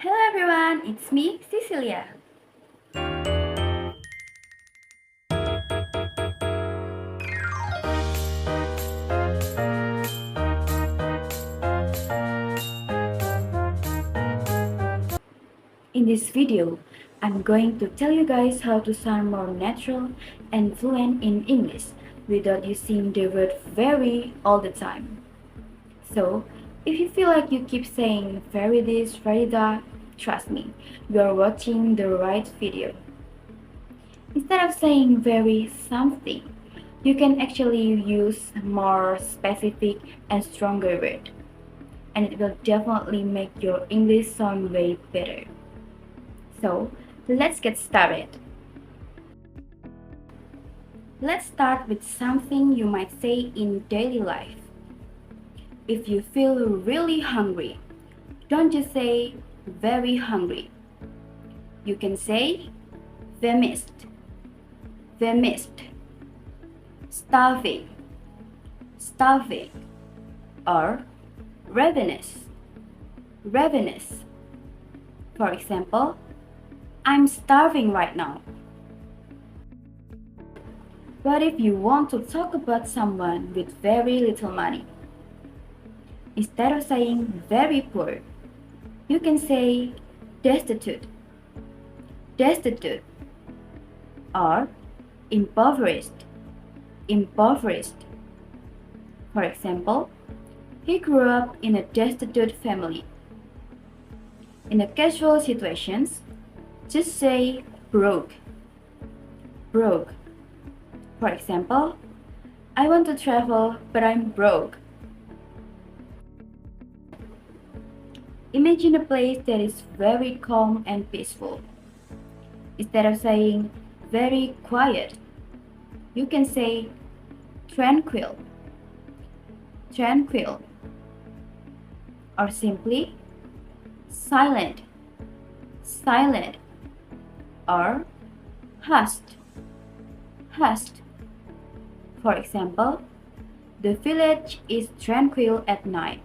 Hello everyone, it's me, Cicilia. In this video, I'm going to tell you guys how to sound more natural and fluent in English without using the word very all the time. So, if you feel like you keep saying very this, very that, trust me, you are watching the right video. Instead of saying very something, you can actually use more specific and stronger word, and it will definitely make your English sound way better. So, let's get started. Let's start with something you might say in daily life. If you feel really hungry, don't just say very hungry. You can say vermissed, vermissed, starving, starving, or ravenous, ravenous. For example, I'm starving right now. What if you want to talk about someone with very little money? Instead of saying very poor, you can say destitute, destitute, or impoverished, impoverished. For example, he grew up in a destitute family. In a casual situations, just say broke, broke. For example, I want to travel, but I'm broke. Imagine a place that is very calm and peaceful. Instead of saying very quiet, you can say tranquil, tranquil, or simply silent, silent, or hushed, hushed. For example, the village is tranquil at night.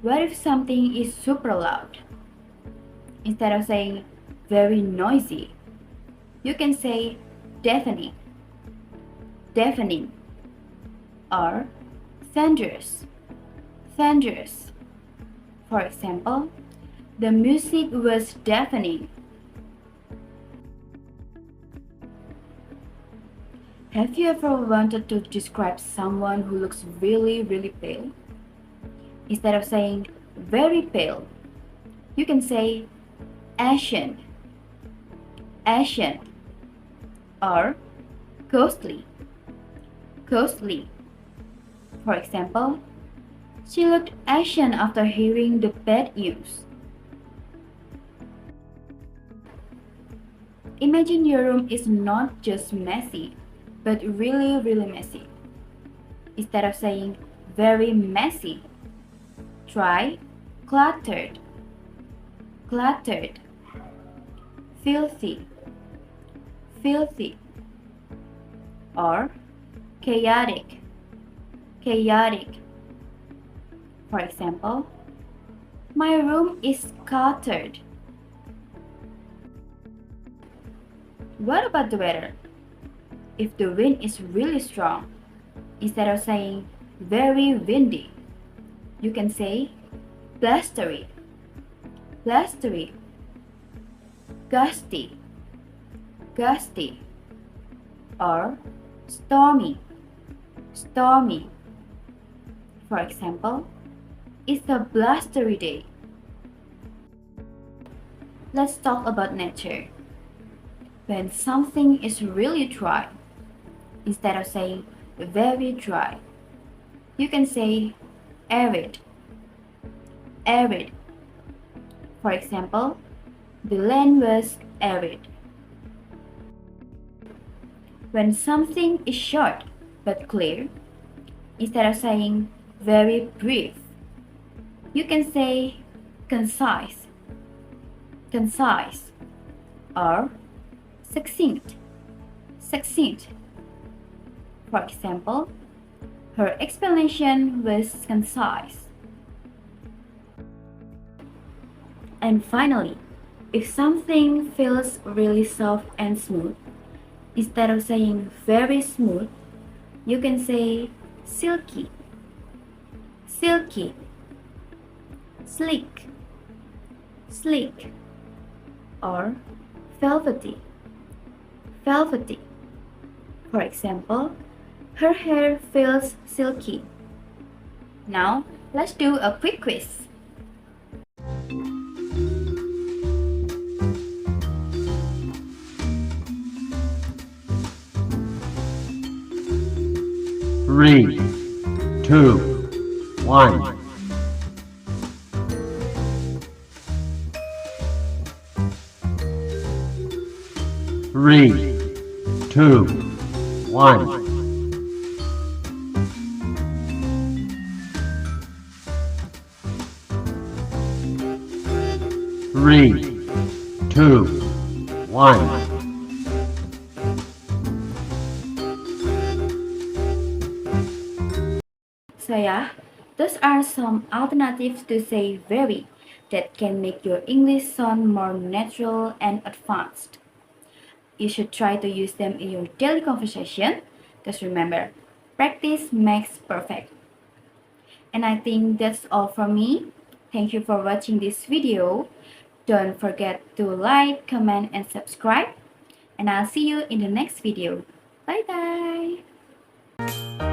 What if something is super loud? Instead of saying very noisy, you can say deafening, deafening, or thunderous, thunderous. For example, the music was deafening. Have you ever wanted to describe someone who looks really, really pale? Instead of saying very pale, you can say ashen, ashen, or ghostly, ghostly. For example, she looked ashen after hearing the bad news. Imagine your room is not just messy, but really, really messy. Instead of saying very messy, try cluttered, cluttered, filthy, filthy, or chaotic, chaotic. For example, my room is cluttered. What about the weather? If the wind is really strong, instead of saying very windy, you can say blustery, blustery, gusty, gusty, or stormy, stormy. For example, it's a blustery day. Let's talk about nature. When something is really dry, instead of saying very dry, you can say arid, arid. For example, the land was arid. When something is short but clear, instead of saying very brief, you can say concise, concise, or succinct, succinct. For example, her explanation was concise. And finally, if something feels really soft and smooth, instead of saying very smooth, you can say silky, silky, sleek, sleek, or velvety, velvety. For example, her hair feels silky. Now, let's do a quick quiz. Three, two, one. Three, two, one. Three, two, one. So yeah, those are some alternatives to say very that can make your English sound more natural and advanced. You should try to use them in your daily conversation because remember, practice makes perfect. And I think that's all from me. Thank you for watching this video. Don't forget to like, comment, and subscribe. And I'll see you in the next video. Bye bye.